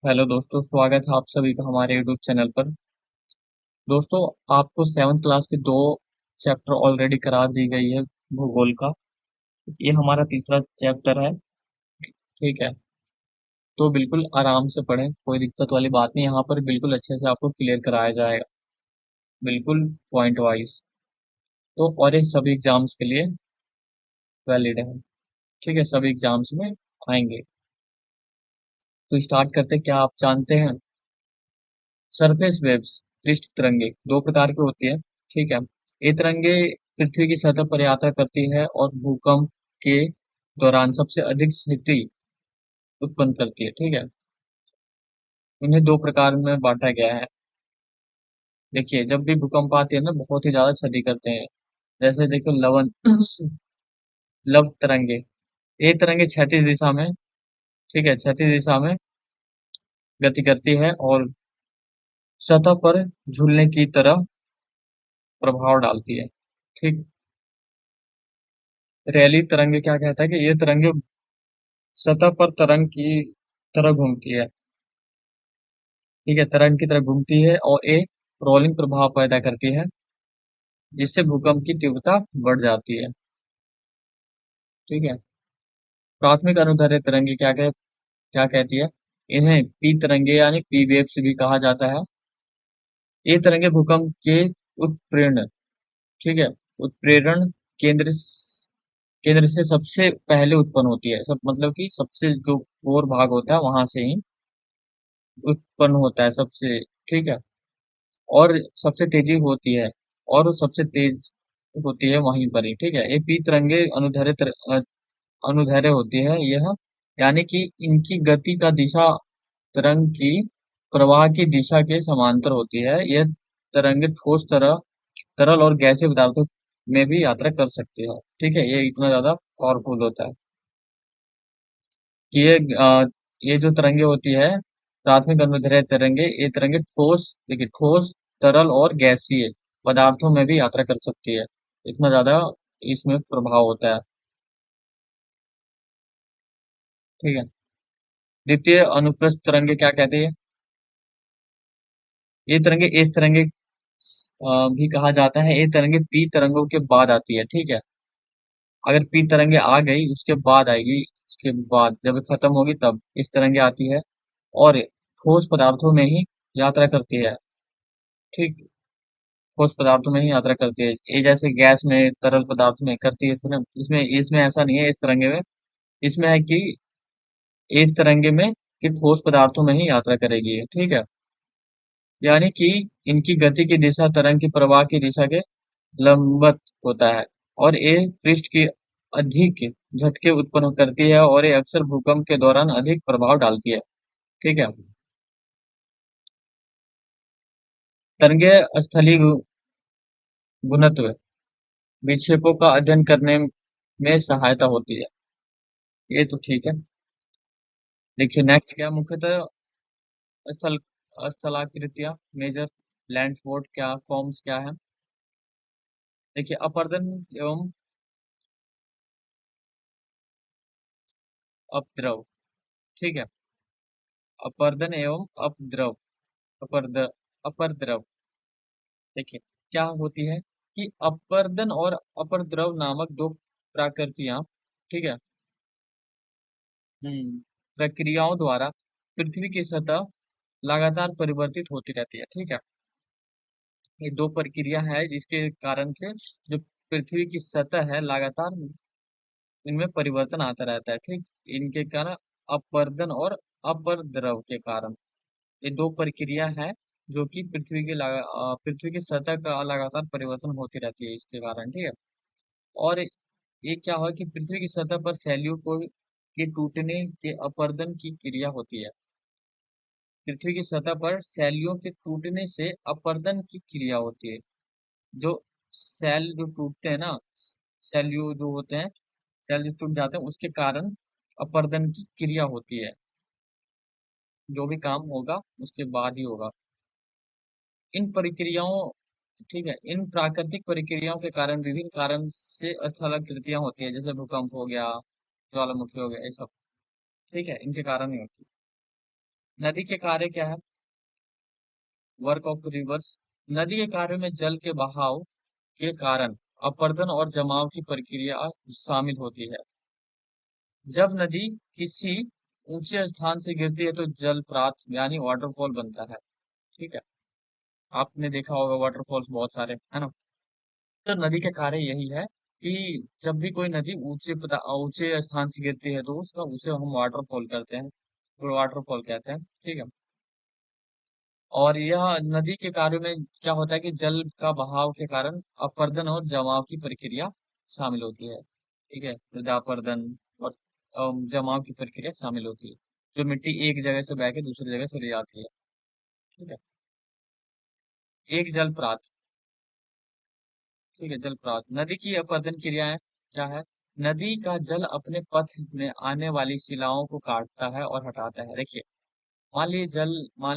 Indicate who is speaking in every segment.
Speaker 1: Hello दोस्तों, स्वागत है आप सभी का हमारे यूट्यूब चैनल पर। दोस्तों, आपको सेवन्थ क्लास के दो चैप्टर ऑलरेडी करा दी गई है भूगोल का। ये हमारा तीसरा चैप्टर है। ठीक है, तो बिल्कुल आराम से पढ़ें, कोई दिक्कत वाली बात नहीं। यहाँ पर बिल्कुल अच्छे से आपको क्लियर कराया जाएगा, बिल्कुल पॉइंट वाइज। तो और ये सभी एग्जाम्स के लिए वैलिड है। ठीक है, सभी एग्जाम्स में आएंगे। तो स्टार्ट करते हैं। क्या आप जानते हैं सरफेस वेव्स, पृष्ठ तरंगे दो प्रकार की होती है। ठीक है, ये तरंगे पृथ्वी की सतह पर यात्रा करती है और भूकंप के दौरान सबसे अधिक स्थिति उत्पन्न करती है। ठीक है, इन्हें दो प्रकार में बांटा गया है। देखिए, जब भी भूकंप आती है ना, बहुत ही ज्यादा क्षति करते हैं। जैसे देखो, लवन लव तरंगे, ये तरंगे क्षैतिज दिशा में, ठीक है, क्षैतिज दिशा में गति करती है और सतह पर झूलने की तरह प्रभाव डालती है। ठीक, रैली तरंगे क्या कहता है कि ये तरंगे सतह पर तरंग की तरह घूमती है। ठीक है, तरंग की तरह घूमती है और एक रोलिंग प्रभाव पैदा करती है, जिससे भूकंप की तीव्रता बढ़ जाती है। ठीक है, प्राथमिक अनुदैर्ध्य तरंगे क्या कहती है? इन्हें पी तरंगे यानी पी वेव्स भी कहा जाता है। ये तरंगे भूकंप के उत्प्रेरण, ठीक है, उत्प्रेरण केंद्र केंद्र से सबसे पहले उत्पन्न होती है। सब मतलब कि सबसे जो कोर भाग होता है वहां से ही उत्पन्न होता है सबसे। ठीक है, और सबसे तेजी होती है, और वो सबसे तेज होती है वहीं पर ही। ठीक है, ये पी तरंगे अनुदैर्ध्य होती है यह, यानी कि इनकी गति का दिशा तरंग की प्रवाह की दिशा के समांतर होती है। यह तरंगे ठोस तरल और गैसीय पदार्थों में भी यात्रा कर सकती है। ठीक है, ये इतना ज्यादा पावरफुल होता है कि ये जो तरंगे होती है, प्राथमिक अनुदैर्ध्य तरंगे, ये तरंगे ठोस, देखिए, ठोस, तरल और गैसीय पदार्थों में भी यात्रा कर सकती है। इतना ज्यादा इसमें प्रभाव होता है। ठीक है, द्वितीय अनुप्रस्थ तरंगे क्या कहते हैं? ये तरंगे इस तरंगे भी कहा जाता है। ये तरंगे पी तरंगों के बाद आती है। ठीक है, अगर पी तरंगे आ गई उसके बाद आएगी, उसके बाद जब खत्म होगी तब इस तरंगे आती है, और ठोस पदार्थों में ही यात्रा करती है। ठीक, ठोस पदार्थों में ही यात्रा करती है। ये जैसे गैस में, तरल पदार्थ में करती है, तो ना इसमें इसमें ऐसा नहीं है। इस तरंगे में इसमें है कि इस तरंगे में कि ठोस पदार्थों में ही यात्रा करेगी। ठीक है, यानी कि इनकी गति की दिशा तरंग की प्रवाह की दिशा के लंबवत होता है, और ये पृष्ठ की अधिक झटके उत्पन्न करती है, और ये अक्सर भूकंप के दौरान अधिक प्रभाव डालती है। ठीक है, तरंगे स्थलीय घनत्व विक्षेपों का अध्ययन करने में सहायता होती है। ये तो ठीक है। देखिए, नेक्स्ट क्या मुख्यतः स्थल स्थलाकृतियां, मेजर लैंडफोर्ड क्या फॉर्म्स क्या है? देखिए, अपर्दन एवं अपद्रव। ठीक है, अपर्दन एवं अपद्रव, अपर्द अपरद्रव। देखिए, क्या होती है कि अपर्दन और अपरद्रव नामक दो प्रकृतियां, ठीक है, प्रक्रियाओं द्वारा पृथ्वी की सतह लगातार परिवर्तित होती रहती है। ठीक है, ये दो प्रक्रिया है जिसके कारण से जो पृथ्वी की सतह है लगातार इनमें परिवर्तन आता रहता है। ठीक, इनके कारण अपवर्तन और अपद्रव के कारण ये दो प्रक्रिया है जो कि पृथ्वी की सतह का लगातार परिवर्तन होती रहती है इसके कारण। ठीक है, और ये क्या हुआ कि पृथ्वी की सतह पर शैलियों को के टूटने के अपरदन की क्रिया होती है। पृथ्वी की सतह पर शैलियों के टूटने से अपरदन की क्रिया होती है। जो सेल जो टूटते हैं ना, सेल्यू जो होते हैं, सेल जो टूट जाते हैं उसके कारण अपरदन की क्रिया होती है। जो भी काम होगा उसके बाद ही होगा। इन प्रक्रियाओं, ठीक है, इन प्राकृतिक प्रक्रियाओं के कारण विभिन्न कारण से स्थलाकृतियां होती है, जैसे भूकंप हो गया, ज्वालामुखी हो गया, ये सब। ठीक है, इनके कारण ही होती है। नदी के कार्य क्या है? Work of reverse. नदी के कार्य में जल के बहाव के कारण अपरदन और जमाव की प्रक्रिया शामिल होती है। जब नदी किसी ऊंचे स्थान से गिरती है तो जलप्रात यानी वाटरफॉल बनता है। ठीक है, आपने देखा होगा वाटरफॉल्स बहुत सारे, है ना? तो नदी का कार्य यही है कि जब भी कोई नदी ऊंचे स्थान से गिरती है तो उसका उसे हम वाटरफॉल करते हैं, तो वाटरफॉल कहते हैं। ठीक है, और यह नदी के कार्य में क्या होता है कि जल का बहाव के कारण अपरदन और जमाव की प्रक्रिया शामिल होती है। ठीक है, मृदापरदन और जमाव की प्रक्रिया शामिल होती है, जो मिट्टी एक जगह से बह के दूसरी जगह चली जाती है। ठीक है, एक जलप्रात। ठीक है, जलप्रात नदी की अपरदन क्रियाएं क्या है? नदी का जल अपने पथ में आने वाली शिलाओं को काटता है और हटाता है। देखिए, मान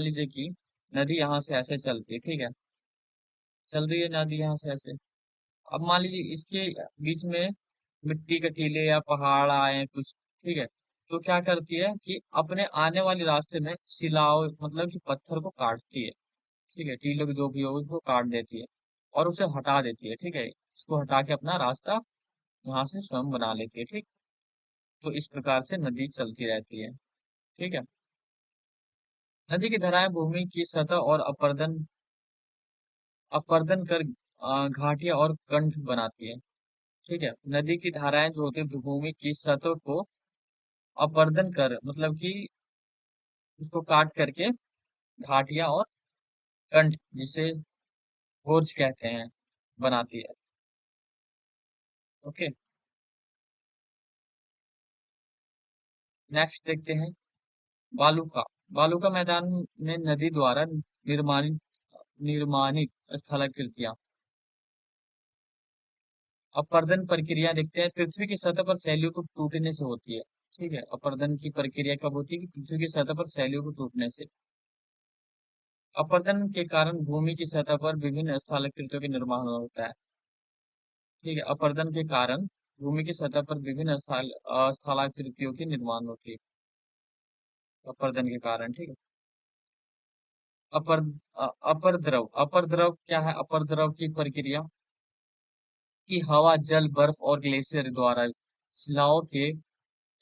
Speaker 1: लीजिए कि नदी यहाँ से ऐसे चलती है, ठीक है, चल रही है नदी यहाँ से ऐसे। अब मान लीजिए इसके बीच में मिट्टी के टीले या पहाड़ आए कुछ, ठीक है, तो क्या करती है कि अपने आने वाले रास्ते में शिलाओं मतलब कि पत्थर को काटती है। ठीक है, टीले को जो भी हो उसको काट देती है और उसे हटा देती है। ठीक है, इसको हटा के अपना रास्ता वहां से स्वयं बना लेती है। ठीक, तो इस प्रकार से नदी चलती रहती है। ठीक है, नदी की धाराएं भूमि की सतह और अपरदन अपरदन कर घाटियां और कंठ बनाती है। ठीक है, नदी की धाराएं जो होती है भूमि की सतह को अपरदन कर मतलब कि उसको काट करके घाटियां और कंठ, जिसे गोर्ज कहते हैं, बनाती है। ओके, नेक्स्ट देखते हैं बालू का। बालू का मैदान में नदी द्वारा निर्माणित निर्माणित स्थलाकृतियां। अपरदन प्रक्रिया देखते हैं, पृथ्वी की सतह पर शैलियों को टूटने से होती है। ठीक है, अपरदन की प्रक्रिया कब होती है? कि पृथ्वी की सतह पर शैलियों को टूटने से। अपरदन के कारण भूमि की सतह पर विभिन्न स्थलाकृतियों के निर्माण होता है। ठीक है, अपरदन के कारण भूमि की सतह पर विभिन्न स्थलाकृतियों की निर्माण होती है, अपरदन के कारण। ठीक है, अपर अपर द्रव क्या है? अपर द्रव की प्रक्रिया कि हवा, जल, बर्फ और ग्लेशियर द्वारा शिलाओं के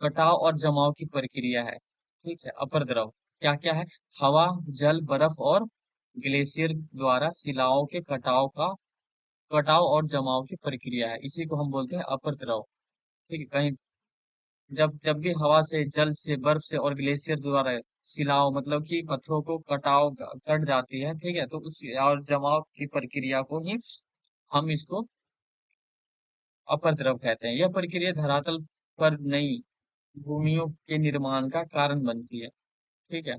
Speaker 1: कटाव और जमाव की प्रक्रिया है। ठीक है, अपर द्रव क्या क्या है? हवा, जल, बर्फ और ग्लेशियर द्वारा शिलाओं के कटाव और जमाव की प्रक्रिया है, इसी को हम बोलते हैं अपर द्रव। ठीक है, कहीं जब जब भी हवा से, जल से, बर्फ से और ग्लेशियर द्वारा शिलाओं मतलब कि पत्थरों को कट जाती है, ठीक है, तो उस और जमाव की प्रक्रिया को ही हम इसको अपर द्रव कहते हैं। यह प्रक्रिया धरातल पर नई भूमियों के निर्माण का कारण बनती है। ठीक है,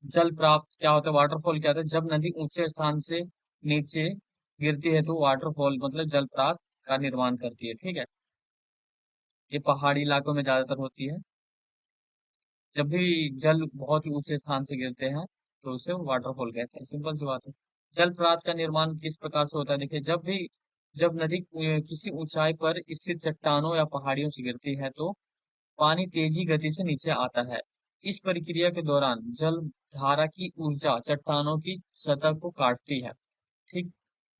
Speaker 1: जल प्राप्त क्या होता है? वाटरफॉल क्या होता है? जब नदी ऊंचे स्थान से नीचे गिरती है तो वाटरफॉल मतलब जल प्राप्त का निर्माण करती है। ठीक है, ये पहाड़ी इलाकों में ज्यादातर होती है। जब भी जल बहुत ही ऊंचे स्थान से गिरते हैं तो उसे वाटरफॉल कहते हैं, सिंपल सी बात है। जल प्रात का निर्माण किस प्रकार से होता है? देखिए, जब नदी किसी ऊंचाई पर स्थित चट्टानों या पहाड़ियों से गिरती है तो पानी तेजी गति से नीचे आता है। इस प्रक्रिया के दौरान जल धारा की ऊर्जा चट्टानों की सतह को काटती है। ठीक,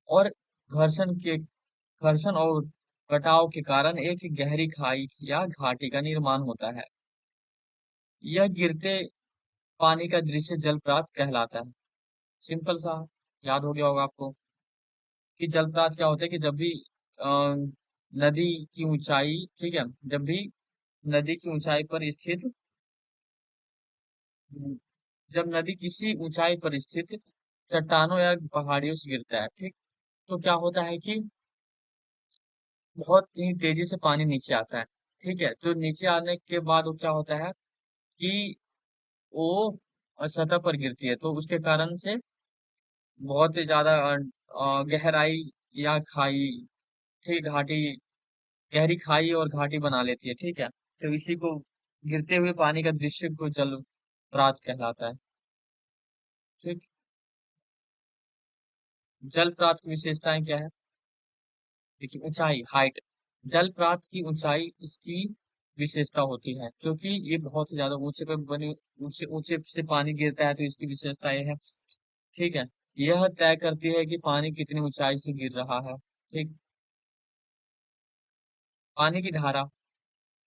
Speaker 1: और घर्षण और कटाव के कारण एक गहरी खाई या घाटी का निर्माण होता है। यह गिरते पानी का दृश्य जलप्रपात कहलाता है। सिंपल सा, याद हो गया होगा आपको कि जलप्रपात क्या होता है कि जब भी नदी की ऊंचाई, ठीक है, जब भी नदी की ऊंचाई पर स्थित जब नदी किसी ऊंचाई पर स्थित चट्टानों या पहाड़ियों से गिरता है, ठीक, तो क्या होता है कि बहुत ही तेजी से पानी नीचे आता है। ठीक है, तो नीचे आने के बाद वो क्या होता है कि वो सतह पर गिरती है तो उसके कारण से बहुत ही ज्यादा गहराई या खाई, ठीक, घाटी, गहरी खाई और घाटी बना लेती है। ठीक है, तो इसी को गिरते हुए पानी का दृश्य को जलप्रपात कहलाता है। ठीक, जलप्रपात की विशेषताएं क्या है? देखिए, ऊंचाई, हाइट। जलप्रपात की ऊंचाई इसकी विशेषता होती है, क्योंकि ये बहुत ही ज्यादा ऊंचे पे बनी, ऊंचे ऊंचे से पानी गिरता है, तो इसकी विशेषता ये है। ठीक है। यह तय करती है कि पानी कितनी ऊंचाई से गिर रहा है। ठीक। पानी की धारा,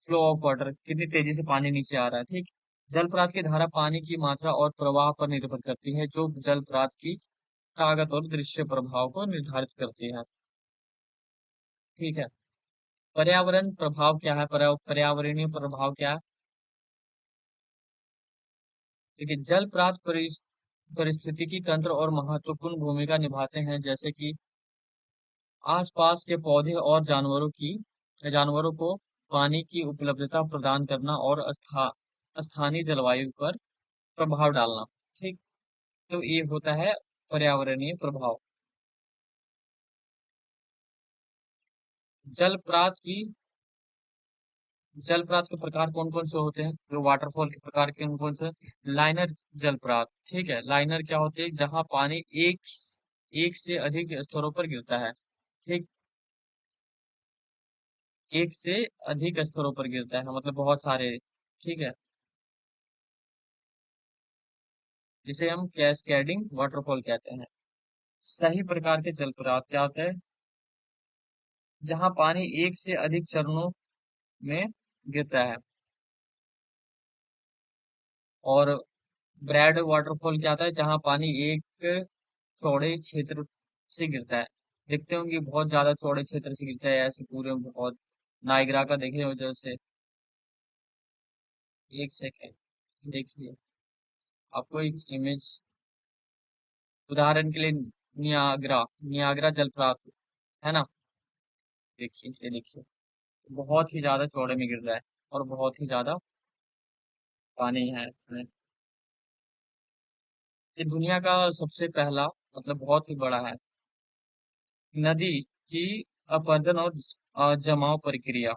Speaker 1: फ्लो ऑफ वाटर, कितनी तेजी से पानी नीचे आ रहा है। ठीक। जलप्रपात की धारा पानी की मात्रा और प्रवाह पर निर्भर करती है, जो जलप्रपात की ताकत और दृश्य प्रभाव को निर्धारित करती है। ठीक है। पर्यावरण प्रभाव क्या है, पर्यावरणीय प्रभाव क्या है? देखिए, जलप्रपात पारिस्थितिकी तंत्र और महत्वपूर्ण भूमिका निभाते हैं, जैसे कि आसपास के पौधे और जानवरों को पानी की उपलब्धता प्रदान करना और स्थानीय जलवायु पर प्रभाव डालना। ठीक। तो ये होता है पर्यावरणीय प्रभाव। जलप्रपात की जलप्रपात के प्रकार कौन कौन से होते हैं, जो वाटरफॉल के प्रकार के कौन कौन से? लाइनर जलप्रपात। ठीक है। लाइनर क्या होते हैं? जहां पानी एक एक से अधिक स्तरों पर गिरता है। ठीक। एक से अधिक स्तरों पर गिरता है, मतलब बहुत सारे। ठीक है। जिसे हम कैस्केडिंग वाटरफॉल कहते हैं। सही प्रकार के जलप्रपात क्या होते हैं? जहां पानी एक से अधिक चरणों में गिरता है। और ब्रैड वाटरफॉल क्या होता है? जहां पानी एक चौड़े क्षेत्र से गिरता है। देखते होंगे बहुत ज्यादा चौड़े क्षेत्र से गिरता है, ऐसे पूरे बहुत। नायग्रा का देखे हो जैसे। एक सेकेंड देखिए, आपको एक इमेज, उदाहरण के लिए नियाग्रा नियाग्रा जलप्रपात है ना। देखिए, ये देखिए, बहुत ही ज्यादा चौड़े में गिर रहा है, और बहुत ही ज्यादा पानी है इसमें। ये दुनिया का सबसे पहला, मतलब बहुत ही बड़ा है, नदी की अपरदन और जमाव प्रक्रिया।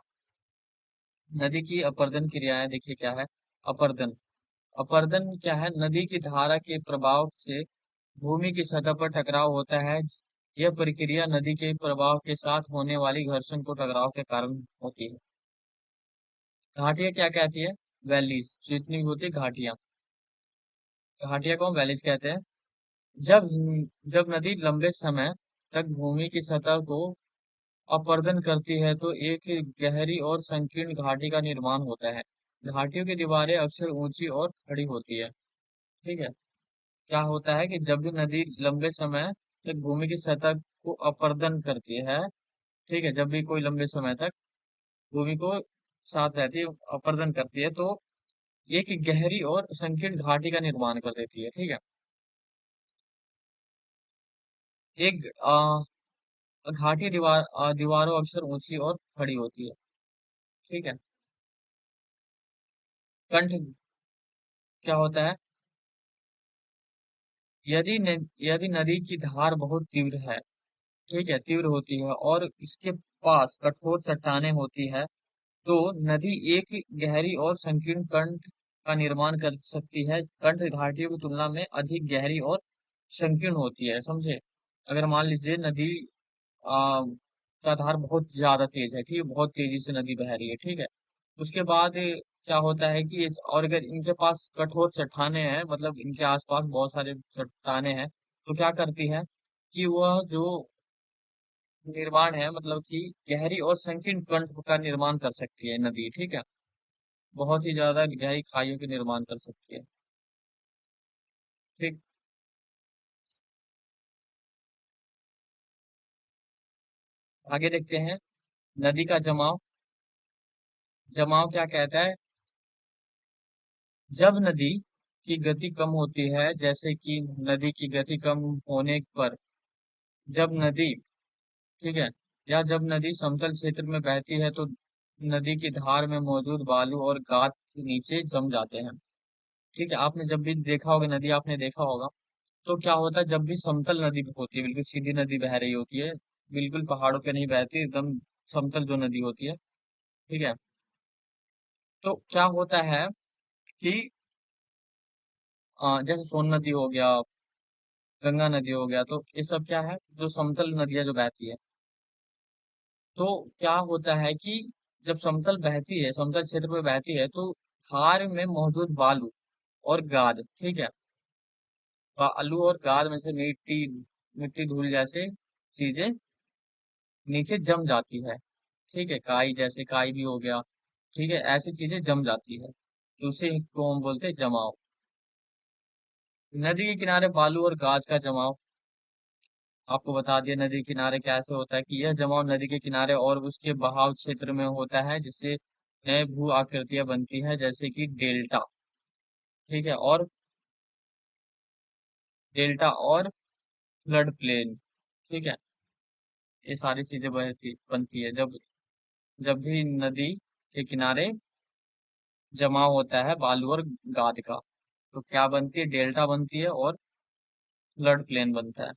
Speaker 1: नदी की अपरदन क्रियाएं देखिए क्या है। अपरदन अपरदन क्या है? नदी की धारा के प्रभाव से भूमि की सतह पर टकराव होता है। यह प्रक्रिया नदी के प्रवाह के साथ होने वाली घर्षण को टकराव के कारण होती है। घाटियां क्या कहती है? वैलीज। जितनी भी होती है घाटियां, घाटियां को वैलीज कहते हैं। जब जब नदी लंबे समय तक भूमि की सतह को अपरदन करती है, तो एक गहरी और संकीर्ण घाटी का निर्माण होता है। घाटियों की दीवारें अक्सर ऊंची और खड़ी होती है। ठीक है। क्या होता है कि जब भी नदी लंबे समय तक भूमि की सतह को अपरदन करती है, ठीक है, जब भी कोई लंबे समय तक भूमि को साथ रहती है, अपरदन करती है, तो एक गहरी और संकीर्ण घाटी का निर्माण कर देती है। ठीक है। एक घाटी दीवारों अक्सर ऊंची और खड़ी होती है। ठीक है। कंठ क्या होता है? यदि नदी की धार बहुत तीव्र है, ठीक है, तीव्र होती है, और इसके पास कठोर चट्टानें होती है, तो नदी एक गहरी और संकीर्ण कंठ का निर्माण कर सकती है। कंठ घाटियों की तुलना में अधिक गहरी और संकीर्ण होती है, समझे। अगर मान लीजिए नदी का धार बहुत ज्यादा तेज है, ठीक है, बहुत तेजी से नदी बह रही है, ठीक है, उसके बाद क्या होता है कि और अगर इनके पास कठोर चट्टाने हैं, मतलब इनके आसपास बहुत सारे चट्टाने हैं, तो क्या करती है कि वह जो निर्माण है, मतलब कि गहरी और संकीर्ण कंठ का निर्माण कर सकती है नदी। ठीक है। बहुत ही ज्यादा गहरी खाइयों के निर्माण कर सकती है। ठीक। आगे देखते हैं, नदी का जमाव। जमाव क्या कहता है? जब नदी की गति कम होती है, जैसे कि नदी की गति कम होने पर, जब नदी, ठीक है, या जब नदी समतल क्षेत्र में बहती है, तो नदी की धार में मौजूद बालू और गाद के नीचे जम जाते हैं। ठीक है। आपने जब भी देखा होगा नदी, आपने देखा होगा, तो क्या होता है, जब भी समतल नदी होती है, बिल्कुल सीधी नदी बह रही होती है, बिल्कुल पहाड़ों पे नहीं बहती, एकदम समतल जो नदी होती है, ठीक है, तो क्या होता है कि जैसे सोन नदी हो गया, गंगा नदी हो गया, तो ये सब क्या है, जो समतल नदियां जो बहती है, तो क्या होता है कि जब समतल बहती है, समतल क्षेत्र में बहती है, तो खार में मौजूद बालू और गाद, ठीक है, बालू और गाद में से मिट्टी, मिट्टी धूल जैसे चीजें नीचे जम जाती है, ठीक है, काई, जैसे काई भी हो गया, ठीक है, ऐसी चीजें जम जाती है, तो उसे को हम बोलते हैं जमाव। नदी के किनारे बालू और गाद का जमाव, आपको बता दिया नदी के किनारे कैसे होता है कि यह जमाव नदी के किनारे और उसके बहाव क्षेत्र में होता है, जिससे नए भू आकृतियां बनती है, जैसे कि डेल्टा, ठीक है, और डेल्टा और फ्लड प्लेन, ठीक है, ये सारी चीजें बनती है जब जब भी नदी के किनारे जमाव होता है बालू और गाद का, तो क्या बनती है, डेल्टा बनती है और फ्लड प्लेन बनता है,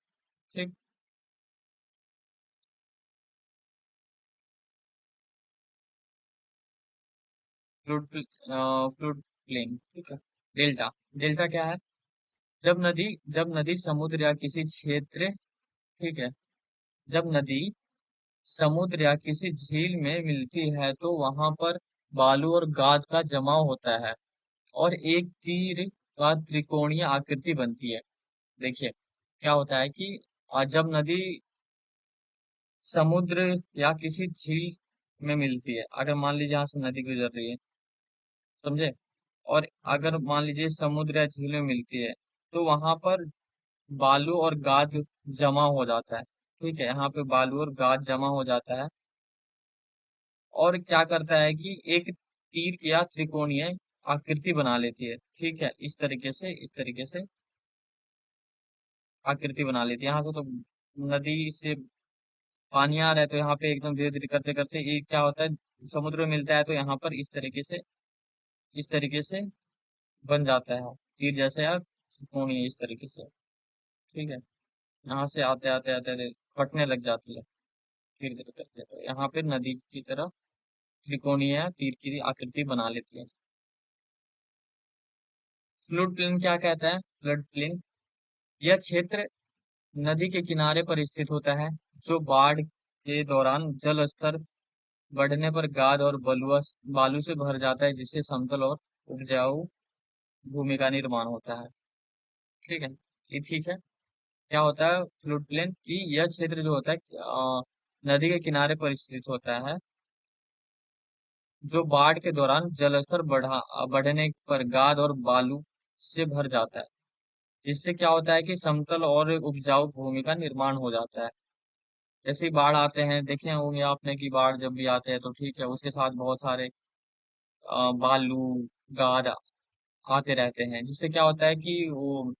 Speaker 1: ठीक। फ्लूड प्लेन, ठीक है। डेल्टा, डेल्टा क्या है, जब नदी समुद्र या किसी क्षेत्र, ठीक है, जब नदी समुद्र या किसी झील में मिलती है, तो वहां पर बालू और गाद का जमाव होता है और एक तीर का त्रिकोणीय आकृति बनती है। देखिए क्या होता है कि जब नदी समुद्र या किसी झील में मिलती है, अगर मान लीजिए यहाँ से नदी गुजर रही है, समझे, और अगर मान लीजिए समुद्र या झील में मिलती है, तो वहां पर बालू और गाद जमा हो जाता है, ठीक है, यहाँ पे बालू और गाद जमा हो जाता है, और क्या करता है कि एक तीर की या त्रिकोणीय आकृति बना लेती है, ठीक है, इस तरीके से आकृति बना लेती है। यहाँ से तो नदी से पानी आ रहा है, तो यहाँ पे एकदम धीरे धीरे करते करते ये क्या होता है, समुद्र में मिलता है, तो यहाँ पर इस तरीके से बन जाता है तीर जैसे या त्रिकोणीय, इस तरीके से, ठीक है, यहाँ से आते आते आते आते फटने लग जाती है धीरे धीरे करके, तो यहाँ पे नदी की तरह त्रिकोणीय तीर की आकृति बना लेती है। फ्लूड प्लेन क्या कहता है, फ्लड प्लेन, यह क्षेत्र नदी के किनारे पर स्थित होता है, जो बाढ़ के दौरान जल स्तर बढ़ने पर गाद और बलुआ बालू से भर जाता है, जिससे समतल और उपजाऊ भूमि का निर्माण होता है, ठीक है, ये ठीक है। क्या होता है फ्लूड प्लेन की, यह क्षेत्र जो होता है नदी के किनारे पर स्थित होता है, जो बाढ़ के दौरान जलस्तर बढ़ने पर गाद और बालू से भर जाता है, जिससे क्या होता है कि समतल और उपजाऊ भूमि का निर्माण हो जाता है। जैसे ही बाढ़ आते हैं, देखे होंगे आपने कि बाढ़ जब भी आते हैं तो ठीक है, उसके साथ बहुत सारे बालू, गाद आते रहते हैं, जिससे क्या होता है कि वो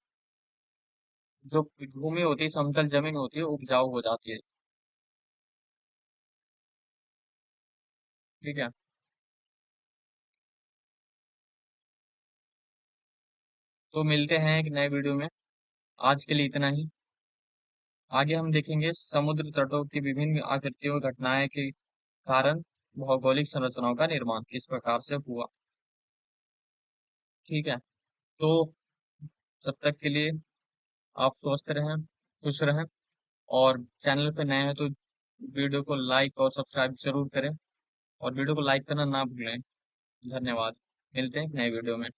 Speaker 1: जो भूमि होती है, समतल जमीन होती है, उपजाऊ हो जाती है, ठीक है। तो मिलते हैं एक नए वीडियो में, आज के लिए इतना ही। आगे हम देखेंगे समुद्र तटों की विभिन्न आकृतियों घटनाएं के कारण भौगोलिक संरचनाओं का निर्माण किस प्रकार से हुआ, ठीक है। तो तब तक के लिए आप स्वस्थ रहें, खुश रहें, और चैनल पे नए हैं तो वीडियो को लाइक और सब्सक्राइब जरूर करें, और वीडियो को लाइक करना ना भूलें। धन्यवाद, मिलते हैं नए वीडियो में।